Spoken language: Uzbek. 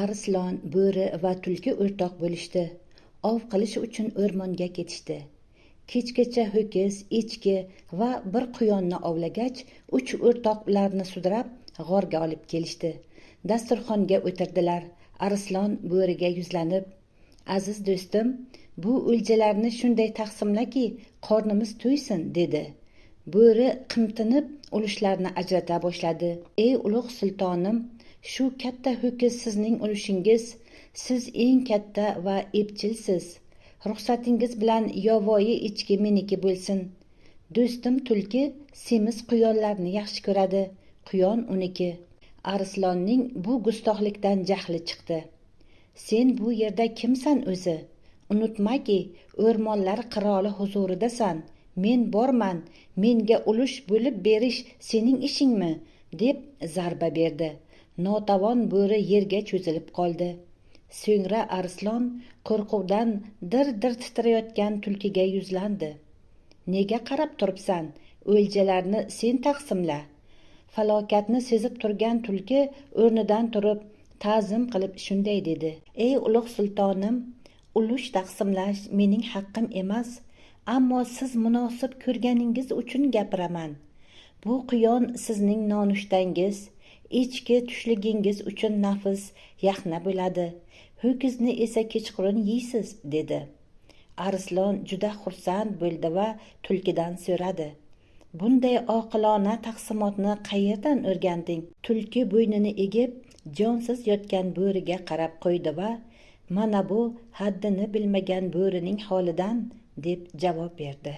Arslon, bo'ri va tulki o'rtoq bo'lishdi. Ov qilish uchun o'rmonga ketishdi. Kechgacha ho'kiz, echki va bir quyonni ovlagach, 3 o'rtoq ularni sudrab g'orga olib kelishdi. Dasturxonga o'tirdilar. Arslon bo'riga yuzlanib: "Aziz do'stim, bu o'ljalarni shunday taqsimlaki, qornimiz to'ysin", dedi. Bo'ri qimtinib ulushlarni ajrata boshladi. "Ey ulug' sultonim, shu katta ho'kiz sizning ulushingiz, siz eng katta va epchilsiz. Ruxsatingiz bilan yovvoyi echki meniki bo'lsin. Do'stim tulki semiz quyonlarni yaxshi ko'radi, quyon uniki." Arslonning bu gustohlikdan jahli chiqdi. "Sen bu yerda kimsan o'zi? Unutmaki, o'rmonlar qiroli huzuridasan. Men borman, menga ulush bo'lib berish sening ishingmi?" deb zarba berdi. Notavon bo'ri yerga cho'zilib qoldi. So'ngra Arslon qo'rquvdan dir-dir titrayotgan tulkiga yuzlandi. "Nega qarab turibsan? O'ljalarni sen taqsimla." Falokatni sezib turgan tulki o'rnidan turib, ta'zim qilib shunday dedi: "Ey ulug' sultonim, ulush taqsimlash mening haqqim emas, ammo siz munosib ko'rganingiz uchun gapiraman. Bu quyon sizning nonushtangiz, echki tushligingiz uchun nafis yaxna bo'ladi, ho'kizni esa kechqurun yeysiz", dedi. Arslon juda xursand bo'ldi va tulkidan so'radi: "Bunday oqilona taqsimotni qayerdan o'rganding?" Tulki bo'ynini egib, jonsiz yotgan bo'riga qarab qo'ydi va "Mana bu haddini bilmagan bo'rining holidan", deb javob berdi.